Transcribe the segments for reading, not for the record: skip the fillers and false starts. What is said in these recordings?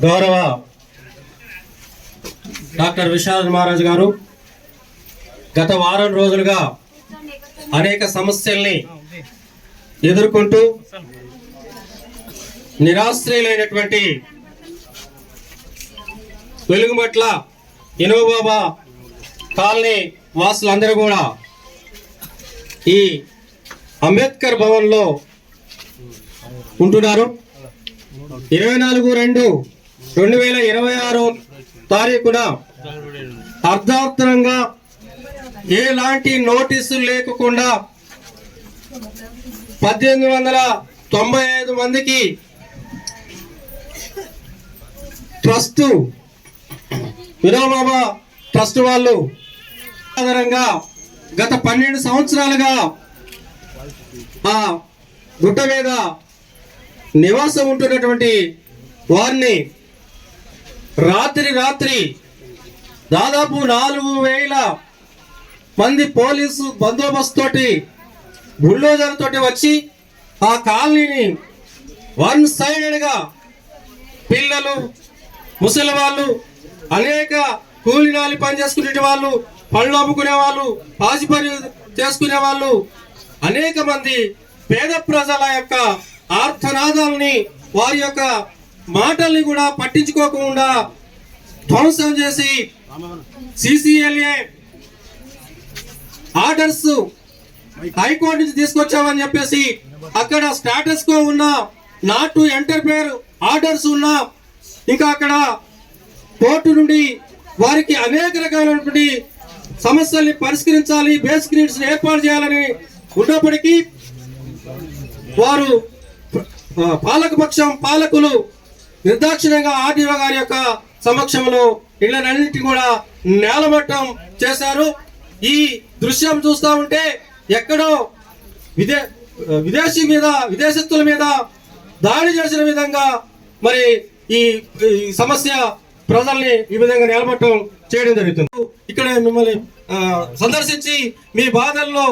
గౌరవ డాక్టర్ విశారద మహారాజ్ గారు గత వారం రోజులుగా అనేక సమస్యల్ని ఎదుర్కొంటూ నిరాశ్రయులైనటువంటి వెలుగుమట్ల ఇనుమబాబా కాలనీ వాసులందరూ కూడా ఈ అంబేద్కర్ భవన్లో ఉంటున్నారు. 24/2/2026 తారీఖున అర్ధాంతరంగా ఎలాంటి నోటీసులు లేకుండా 1895 మందికి ట్రస్ట్ వినోబాబా ట్రస్ట్ వాళ్ళు ఆధారంగా గత 12 సంవత్సరాలుగా ఆ గుట్ట మీద నివాసం ఉంటున్నటువంటి వారిని రాత్రి దాదాపు 4,000 మంది పోలీసు బందోబస్తు తోటి బుల్డోజర్ తోటి వచ్చి ఆ కాలనీని వన్ సైడెడ్గా పిల్లలు, ముసలి వాళ్ళు, అనేక కూలినాలి పని చేసుకునే వాళ్ళు, పళ్ళు అమ్ముకునే వాళ్ళు, పాసి పని చేసుకునే వాళ్ళు, అనేక మంది పేద ప్రజల యొక్క ఆర్తనాదాలని, వారి యొక్క మాటల్ని కూడా పట్టించుకోకుండా ధ్వంసం చేసి సిసిఎల్ఏ ఆర్డర్స్ హైకోర్టు నుంచి తీసుకొచ్చామని చెప్పేసి అక్కడ స్టాటస్ కో ఉన్న నాట్ టు ఎంటర్ఫేర్ ఆర్డర్స్ ఉన్నా, ఇంకా అక్కడ కోర్టు నుండి వారికి అనేక రకాలైనటువంటి సమస్యల్ని పరిష్కరించాలి, బేసిక్ నీడ్స్ ఏర్పాటు చేయాలని ఉన్నప్పటికీ వారు పాలకులు నిర్దాక్షిణ్యంగా ఆర్డీఓ గారి యొక్క సమక్షంలో ఇళ్లన్నింటి కూడా నేలమట్టం చేశారు. ఈ దృశ్యం చూస్తా ఉంటే ఎక్కడో విదేశస్తుల మీద దాడి చేసిన విధంగా మరి ఈ సమస్య ప్రజల్ని ఈ విధంగా నిలబట్టం చేయడం జరుగుతుంది. ఇక్కడ మిమ్మల్ని సందర్శించి మీ బాధల్లో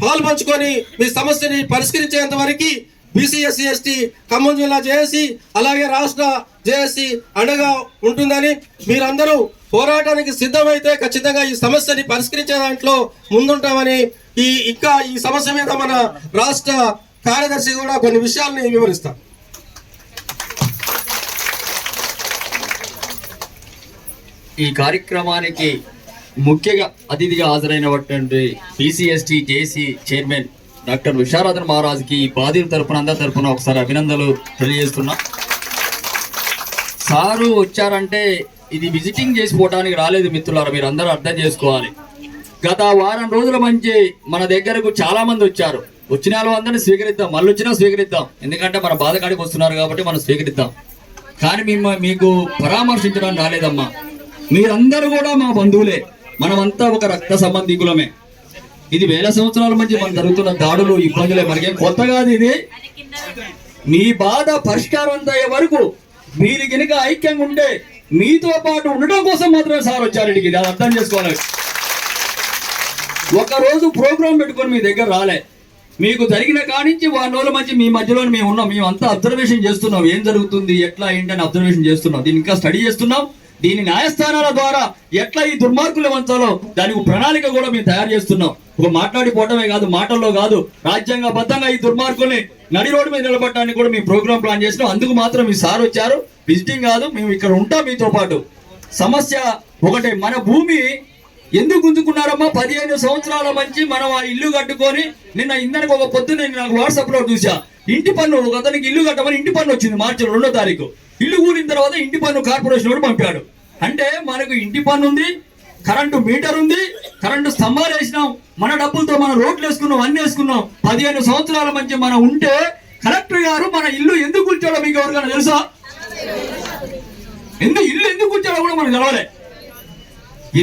పాల్పంచుకొని మీ సమస్యని పరిష్కరించేంత వరకు బీసీ ఎస్సీ ఎస్టీ ఖమ్మం జిల్లా జేఏసీ అలాగే రాష్ట్ర జేఏసీ అండగా ఉంటుందని, మీరందరూ పోరాటానికి సిద్ధమైతే ఖచ్చితంగా ఈ సమస్యని పరిష్కరించే దాంట్లో ముందుంటామని, ఇంకా ఈ సమస్య మీద మన రాష్ట్ర కార్యదర్శి కూడా కొన్ని విషయాల్ని వివరిస్తారు. ఈ కార్యక్రమానికి ముఖ్యంగా అతిథిగా హాజరైనటువంటి బీసీఎస్టీ జేఏసీ చైర్మన్ డాక్టర్ విశారద మహారాజ్కి బాధితుల తరపున అందరి తరపున ఒకసారి అభినందనలు తెలియజేస్తున్నా. సారు వచ్చారంటే ఇది విజిటింగ్ చేసిపోవడానికి రాలేదు మిత్రులారా, మీరు అందరూ అర్థం చేసుకోవాలి. గత వారం రోజుల నుంచి మన దగ్గరకు చాలా మంది వచ్చారు. వచ్చిన వాళ్ళందరినీ స్వీకరిద్దాం, మళ్ళీ వచ్చినా స్వీకరిద్దాం, ఎందుకంటే మన బాధ కాడికి వస్తున్నారు కాబట్టి మనం స్వీకరిద్దాం. కానీ మీకు పరామర్శించడానికి రాలేదమ్మా. మీరందరూ కూడా మా బంధువులే, మనమంతా ఒక రక్త సంబంధికులమే. ఇది వేల సంవత్సరాల నుంచి మనం జరుగుతున్న దాడులు, ఇబ్బందులే, మనకేం కొత్త కాదు ఇది. మీ బాధ పరిష్కారం అయ్యే వరకు మీరు కనుక ఐక్యంగా ఉంటే మీతో పాటు ఉండడం కోసం మాత్రమే సార్ వచ్చారు ఇక్కడికి. అది అర్థం చేసుకోవాలి. ఒకరోజు ప్రోగ్రాం పెట్టుకొని మీ దగ్గర రాలే, మీకు జరిగిన కానించి వారి రోజుల మంచి మీ మధ్యలో మేము ఉన్నాం. మేమంతా అబ్జర్వేషన్ చేస్తున్నాం, ఏం జరుగుతుంది, ఎట్లా ఏంటని అబ్జర్వేషన్ చేస్తున్నాం. దీన్ని ఇంకా స్టడీ చేస్తున్నాం. దీని న్యాయస్థానాల ద్వారా ఎట్లా ఈ దుర్మార్గులు వంచాలో దానికి ప్రణాళిక కూడా మేము తయారు చేస్తున్నాం. ఒక మాట్లాడిపోవటమే కాదు, మాటల్లో కాదు, రాజ్యాంగబద్ధంగా ఈ దుర్మార్గుల్ని నడి రోడ్డు మీద నిలబడటానికి కూడా మేము ప్రోగ్రామ్ ప్లాన్ చేసినాం. అందుకు మాత్రం మీ సార్ వచ్చారు, విజిటింగ్ కాదు, మేము ఇక్కడ ఉంటాం మీతో పాటు. సమస్య ఒకటే, మన భూమి ఎందుకు గుంజుకున్నారమ్మా? 15 సంవత్సరాల నుంచి మనం ఆ ఇల్లు కట్టుకొని, నిన్న ఇందరికి ఒక పొద్దున్న నాకు వాట్సాప్ లో చూసా, ఇంటి పన్ను ఒక అతనికి ఇల్లు కట్టమని ఇంటి పన్ను వచ్చింది మార్చి 2వ తారీఖు. ఇల్లు కూలిన తర్వాత ఇంటి పన్ను కార్పొరేషన్ కూడా పంపాడు. అంటే మనకు ఇంటి పన్ను ఉంది, కరెంటు మీటర్ ఉంది, కరెంటు స్తంభాలు వేసినాం, మన డబ్బులతో మనం రోడ్లు వేసుకున్నాం, అన్ని వేసుకున్నాం. 15 సంవత్సరాల నుంచి మనం ఉంటే కలెక్టర్ గారు మన ఇల్లు ఎందుకు కూర్చోడో మీకు ఎవరికైనా తెలుసా? ఇల్లు ఎందుకు కూర్చోడో కూడా మనకు తెలవలే.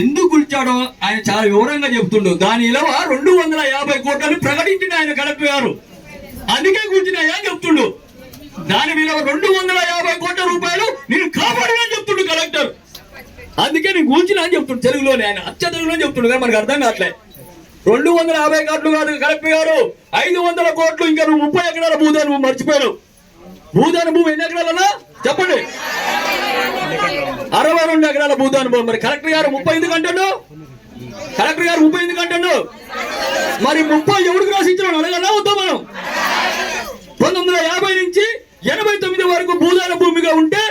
ఎందుకు కూర్చాడో ఆయన చాలా వివరంగా చెప్తుండు. దాని ఇలవ 250 కోట్లను ప్రకటించిన ఆయన కలెక్టర్ గారు, అందుకే కూర్చున్నాయా అని చెప్తుండు. దాని విలువ 250 కోట్ల రూపాయలు నేను కాపాడినా చెప్తుండు కలెక్టర్. అందుకే నేను కూర్చున్నా అని చెప్తుండు తెలుగులోనే, ఆయన అచ్చ తెలుగులో చెప్తుండు. కానీ మనకు అర్థం కావట్లే. 250 కోట్లు కాదు కలెక్టర్ గారు, 500 కోట్లు. ఇంకా నువ్వు 30 ఎకరాల భూదాన్ని నువ్వు మర్చిపోయావు. భూదాన భూమి ఎన్ని ఎకరాలన్నా చెప్పండి? 22 ఎకరాల భూదాన భూమి. మరి కలెక్టర్ గారు 30 ఎందుకు అంటాడు? కలెక్టర్ గారు 30 ఎందుకు అంటాడు? మరి 30 ఎవరికి రాసించాడు అడగలా వద్దాం మనం? 1950 నుంచి 89 వరకు భూదాన భూమిగా ఉంటే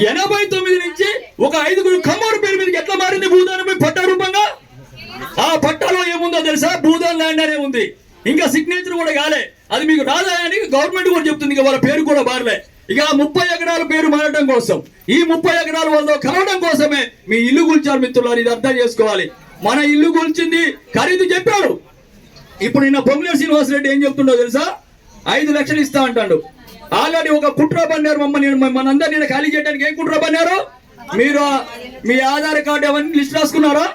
89 నుంచి ఒక 5గురు కమ్మోరు పేరు మీదకి ఎట్లా మారింది భూదాన భూమి పట్టా రూపంగా? ఆ పట్టాలో ఏముందో తెలుసా? భూదాన్ ల్యాండ్ అనే ఉంది. ఇంకా సిగ్నేచర్ కూడా కాలే. అది మీకు రాదా అని గవర్నమెంట్ కూడా చెప్తుంది. ఇక వాళ్ళ పేరు కూడా మారలే. ఇక 30 ఎకరాల పేరు మారడం కోసం, ఈ 30 ఎకరాల వాళ్ళతో కలవడం కోసమే మీ ఇల్లు కూల్చారు మిత్రులారు. ఇది అర్థం చేసుకోవాలి. మన ఇల్లు కూల్చింది ఖరీదు చెప్పాడు. ఇప్పుడు నిన్న పొంగులేరు శ్రీనివాసరెడ్డి ఏం చెప్తుండో తెలుసా? 5 లక్షలు ఇస్తా అంటాడు. ఆల్రెడీ ఒక కుట్ర పన్నారు మనందరూ నేను ఖాళీ చేయడానికి. ఏం కుట్ర పన్నారు? మీరు మీ ఆధార్ కార్డు అవన్నీ లిస్ట్ రాసుకున్నారా?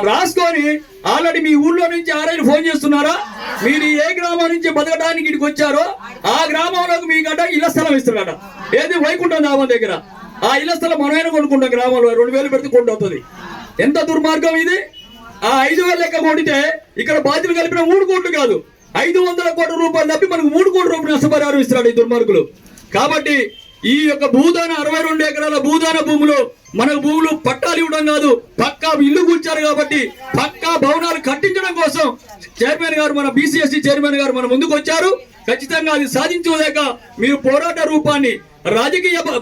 రాసుకొని ఆల్రెడీ మీ ఊళ్ళో నుంచి ఆర్ఐలు ఫోన్ చేస్తున్నారా? మీరు ఏ గ్రామం నుంచి బతకడానికి ఇక్కడికి వచ్చారో ఆ గ్రామంలోకి మీ గడ్డ ఇళ్ల స్థలం ఇస్తున్నాడ. ఏది వైకుంఠం ధామం దగ్గర ఆ ఇళ్ల స్థలం మనమైనా కొనుక్కుంటాం. గ్రామంలో 2000 పెడితే కొండ అవుతుంది. ఎంత దుర్మార్గం ఇది! ఆ 5,000 లెక్క కొడితే ఇక్కడ బాధ్యతలు కలిపిన 3 కోట్లు కాదు 500 కోట్ల రూపాయలు తప్పి మనకు 3 కోట్ల రూపాయలు నష్టపరిహారం ఇస్తున్నాడు ఈ దుర్మార్గులు. కాబట్టి ఈ యొక్క భూదాన 62 ఎకరాల భూదాన భూములు మనకు భూములు పట్టాలు ఇవ్వడం కాదు, పక్కా ఇల్లు కూర్చారు. కాబట్టి పక్కా భవనాలు కట్టించడం కోసం చైర్మన్ గారు, మన బీసీఎస్సీ చైర్మన్ గారు మన ముందుకు వచ్చారు. ఖచ్చితంగా అది సాధించలేక మీరు పోరాట రూపాన్ని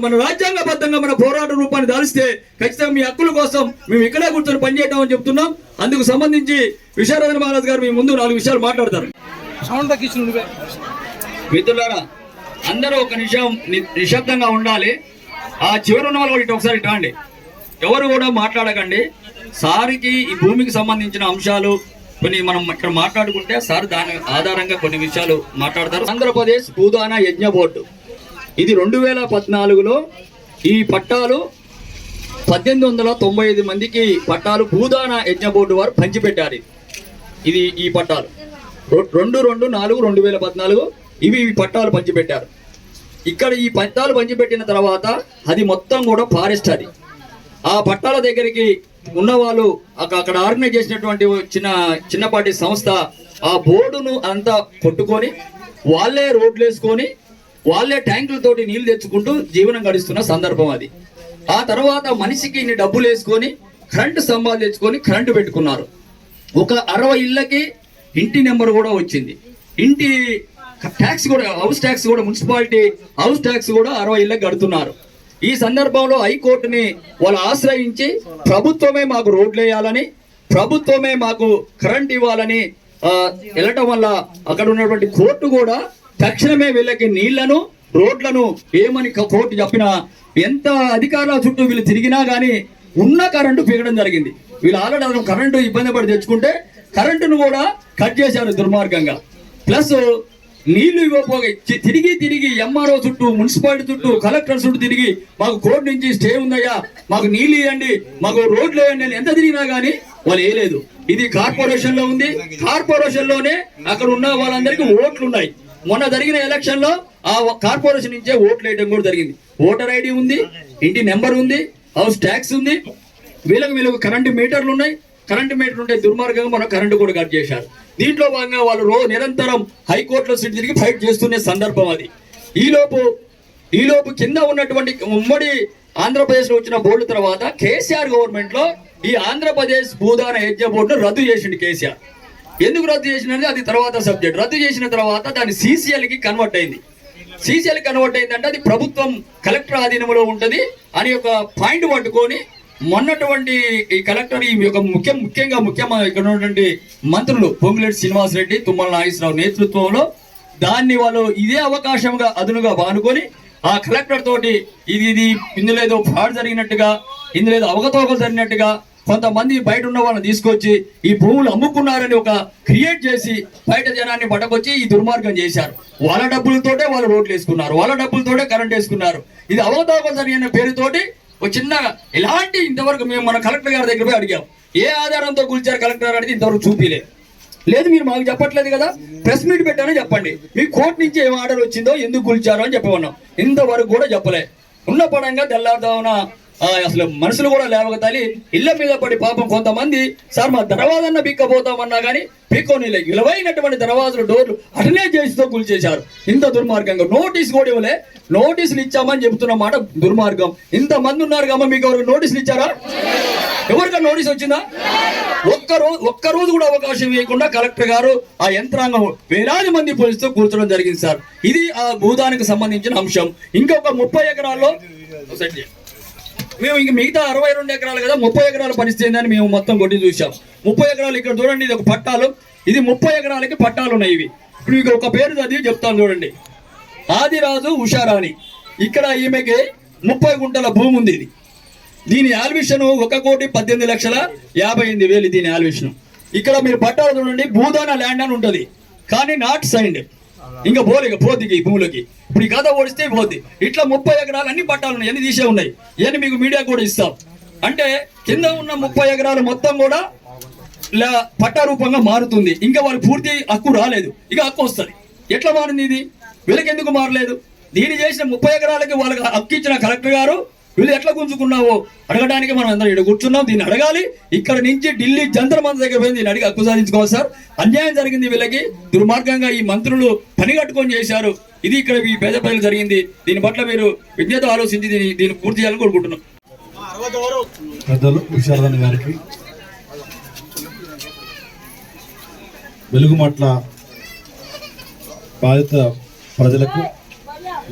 మన రాజ్యాంగబద్ధంగా మన పోరాట రూపాన్ని దాలిస్తే ఖచ్చితంగా మీ హక్కుల కోసం మేము ఇక్కడే కూర్చొని పనిచేయడం చెప్తున్నాం. అందుకు సంబంధించి విశారదన్ మహారాజ్ గారు మీ ముందు 4 విషయాలు మాట్లాడతారు. మిత్రులారా, అందరూ ఒక నిమిషం నిశ్శబ్దంగా ఉండాలి. ఆ చివరి ఉన్న వాళ్ళు ఇటు ఒకసారి ఇటండి. ఎవరు కూడా మాట్లాడకండి. సార్కి ఈ భూమికి సంబంధించిన అంశాలు కొన్ని మనం ఇక్కడ మాట్లాడుకుంటే సార్ దాని ఆధారంగా కొన్ని విషయాలు మాట్లాడతారు. ఆంధ్రప్రదేశ్ భూదాన యజ్ఞ బోర్డు ఇది 2014లో ఈ పట్టాలు 1895 మందికి పట్టాలు భూదాన యజ్ఞ బోర్డు వారు పంచిపెట్టారు. ఇది ఈ పట్టాలు 22/4/2014 ఇవి పట్టాలు పంచిపెట్టారు. ఇక్కడ ఈ పట్టాలు పంచిపెట్టిన తర్వాత అది మొత్తం కూడా ఫారెస్ట్. అది ఆ పట్టాల దగ్గరికి ఉన్న వాళ్ళు అక్కడ ఆర్గనైజ్ చేసినటువంటి చిన్నపాటి సంస్థ ఆ బోర్డును అంతా కొట్టుకొని వాళ్ళే రోడ్లు వేసుకొని వాళ్ళే ట్యాంకులతోటి నీళ్లు తెచ్చుకుంటూ జీవనం గడుస్తున్న సందర్భం అది. ఆ తర్వాత మనిషికి ఇన్ని డబ్బులు వేసుకొని కరెంటు స్తంభాలు తెచ్చుకొని కరెంటు పెట్టుకున్నారు. ఒక 60 ఇళ్ళకి ఇంటి నెంబర్ కూడా వచ్చింది. ఇంటి ట్యాక్స్ కూడా, హౌస్ ట్యాక్స్ కూడా, మున్సిపాలిటీ హౌస్ ట్యాక్స్ కూడా 60 ఇళ్ళకి కడుతున్నారు. ఈ సందర్భంలో హైకోర్టుని వాళ్ళు ఆశ్రయించి ప్రభుత్వమే మాకు రోడ్లు వేయాలని, ప్రభుత్వమే మాకు కరెంట్ ఇవ్వాలని వెళ్ళటం వల్ల అక్కడ ఉన్నటువంటి కోర్టు కూడా తక్షణమే వీళ్ళకి నీళ్లను రోడ్లను ఏమని కోర్టు చెప్పినా ఎంత అధికారుల చుట్టూ వీళ్ళు తిరిగినా గానీ ఉన్న కరెంటు పీకడం జరిగింది. వీళ్ళు ఆల్రెడీ కరెంటు ఇబ్బంది పడి తెచ్చుకుంటే కరెంటును కూడా కట్ చేశారు దుర్మార్గంగా. ప్లస్ నీళ్లు ఇవ్వకపోగా తిరిగి ఎంఆర్ఓ చుట్టూ, మున్సిపాలిటీ చుట్టూ, కలెక్టర్ చుట్టూ తిరిగి మాకు కోర్టు నుంచి స్టే ఉందయ్యా, మాకు నీళ్లు ఇవ్వండి, మాకు రోడ్లు వేయండి అని ఎంత తిరిగినా గానీ వాళ్ళు వేయలేదు. ఇది కార్పొరేషన్ లో ఉంది. కార్పొరేషన్ లోనే అక్కడ ఉన్న వాళ్ళందరికీ ఓట్లు ఉన్నాయి. మొన్న జరిగిన ఎలక్షన్ లో ఆ కార్పొరేషన్ నుంచే ఓట్లు వేయడం కూడా జరిగింది. ఓటర్ ఐడి ఉంది, ఇంటి నెంబర్ ఉంది, హౌస్ ట్యాక్స్ ఉంది. వీళ్ళకు కరెంటు మీటర్లు ఉన్నాయి. కరెంటు మీటర్ ఉంటే దుర్మార్గంగా మన కరెంటు కూడా కట్ చేశారు. దీంట్లో భాగంగా వాళ్ళు నిరంతరం హైకోర్టులో తిరిగి ఫైట్ చేస్తున్న సందర్భం అది. ఈలోపు కింద ఉన్నటువంటి ఉమ్మడి ఆంధ్రప్రదేశ్ లో వచ్చిన బోర్డు తర్వాత కేసీఆర్ గవర్నమెంట్ లో ఈ ఆంధ్రప్రదేశ్ భూదాన యజ్ఞ బోర్డును రద్దు చేసిండు కేసీఆర్. ఎందుకు రద్దు చేసినది అది తర్వాత సబ్జెక్ట్. రద్దు చేసిన తర్వాత దాని సిసిఎల్ కి కన్వర్ట్ అయింది. సిసిఎల్ కన్వర్ట్ అయిందంటే అది ప్రభుత్వం కలెక్టర్ ఆధీనంలో ఉంటది అని ఒక పాయింట్ పట్టుకొని మొన్నటువంటి ఈ కలెక్టర్ ఈ యొక్క ముఖ్యంగా ఇక్కడ ఉన్నటువంటి మంత్రులు పొంగులేటి శ్రీనివాసరెడ్డి, తుమ్మల నాగేశ్వరరావు నేతృత్వంలో దాన్ని వాళ్ళు ఇదే అవకాశంగా అదునుగా బానుకొని ఆ కలెక్టర్ తోటి ఇది ఇందులో ఏదో ఫ్రాడ్ జరిగినట్టుగా, ఇందులో ఏదో అవకతవకలు జరిగినట్టుగా కొంతమంది బయట ఉన్న వాళ్ళని తీసుకొచ్చి ఈ భూములు అమ్ముకున్నారని ఒక క్రియేట్ చేసి బయట జనాన్ని పట్టకొచ్చి ఈ దుర్మార్గం చేశారు. వాళ్ళ డబ్బులతోటే వాళ్ళు రోడ్లు వేసుకున్నారు, వాళ్ళ డబ్బులతోటే కరెంట్ వేసుకున్నారు. ఇది అవకతవకలు జరిగిన పేరుతోటి ఒక చిన్న ఎలాంటి ఇంతవరకు మేము మన కలెక్టర్ గారి దగ్గర పోయి అడిగాం, ఏ ఆధారంతో కూల్చారు కలెక్టర్ అనేది ఇంతవరకు చూపిలేదు. లేదు మీరు మాకు చెప్పట్లేదు కదా, ప్రెస్ మీట్ పెట్టారని చెప్పండి, మీ కోర్టు నుంచి ఏం ఆర్డర్ వచ్చిందో ఎందుకు కూల్చారో అని చెప్పమన్నాం. ఇంతవరకు కూడా చెప్పలే. ఉన్న పడంగా తెల్లారుదామున అసలు మనుషులు కూడా లేవక తల్లి ఇళ్ల మీద పడి పాపం కొంతమంది సార్ మా దర్వాజన్న బిక్కబోతామన్నా కానీ పీక్కోనీలే విలువైనటువంటి దర్వాజులు డోర్లు అటనే చేసితో కూల్చేశారు. ఇంత దుర్మార్గంగా నోటీస్ కూడా ఇవ్వలే. నోటీసులు ఇచ్చామని చెబుతున్న మాట దుర్మార్గం. ఇంత మంది ఉన్నారు కాబట్టి మీకు ఎవరికి నోటీసులు ఇచ్చారా? ఎవరికైనా నోటీస్ వచ్చిందా? ఒక్కరోజు కూడా అవకాశం ఇవ్వకుండా కలెక్టర్ గారు ఆ యంత్రాంగం వేలాది మంది పోలీసుతో కూర్చోడం జరిగింది సార్. ఇది ఆ భూదానికి సంబంధించిన అంశం. ఇంకొక 30 ఎకరాల్లో మేము ఇంక మిగతా 62 ఎకరాలు కదా 30 ఎకరాల పరిస్థితి ఏందని మేము మొత్తం కొట్టి చూసాం. 30 ఎకరాలు ఇక్కడ చూడండి, ఇది ఒక పట్టాలు. ఇది 30 ఎకరాలకి పట్టాలు ఉన్నాయి. ఇవి ఇప్పుడు మీకు ఒక పేరు చదివి చెప్తాను చూడండి. ఆదిరాజు ఉషారాణి. ఇక్కడ ఈమెకి 30 గుంటల భూమి ఉంది. ఇది దీని వాల్యుయేషన్ 1,18,58,000 దీని వాల్యుయేషన్. ఇక్కడ మీరు పట్టాలు చూడండి, భూదాన ల్యాండ్ అని ఉంటుంది కానీ నాట్ సైన్డ్. ఇంకా పోద్ది ఈ భూములకి. ఇప్పుడు ఈ కథ ఓడిస్తే పోద్ది. ఇట్లా 30 ఎకరాలు అన్ని పట్టాలు ఉన్నాయి, అన్ని తీసే ఉన్నాయి. ఇవన్నీ మీకు మీడియా కూడా ఇస్తాం. అంటే కింద ఉన్న 30 ఎకరాలు మొత్తం కూడా పట్టా రూపంగా మారుతుంది. ఇంకా వాళ్ళు పూర్తి హక్కు రాలేదు, ఇక హక్కు వస్తుంది. ఎట్లా మారింది ఇది? వీళ్ళకి ఎందుకు మారలేదు? దీన్ని చేసిన 30 ఎకరాలకి వాళ్ళకి హక్కు ఇచ్చిన కలెక్టర్ గారు వీళ్ళు ఎట్లా గుంజుకున్నావో అడగడానికి మనం అందరం ఇక్కడ కూర్చున్నాం. దీన్ని అడగాలి. ఇక్కడ నుంచి ఢిల్లీ జంతర్ మంతర్ దగ్గర పోయి దీన్ని అడిగి హక్కు సాధించుకోవాలి సార్. అన్యాయం జరిగింది వీళ్ళకి. దుర్మార్గంగా ఈ మంత్రులు పని కట్టుకొని చేశారు. ఇది ఇక్కడ ఈ పేద ప్రజలు జరిగింది. దీని పట్ల మీరు విజ్ఞత ఆలోచించి దీన్ని పూర్తి చేయాలని కోరుకుంటున్నాం. పెద్దలు విశారదన్ గారికి, వెలుగుమట్ల బాధిత ప్రజలకు,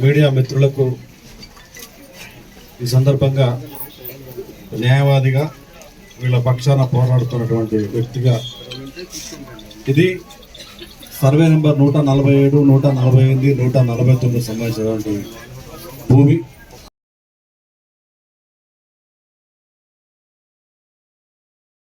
మీడియా మిత్రులకు ఈ సందర్భంగా న్యాయవాదిగా వీళ్ళ పక్షాన పోరాడుతున్నటువంటి వ్యక్తిగా ఇది సర్వే నెంబర్ 147, 148, 149 సంబంధించినటువంటి భూమి.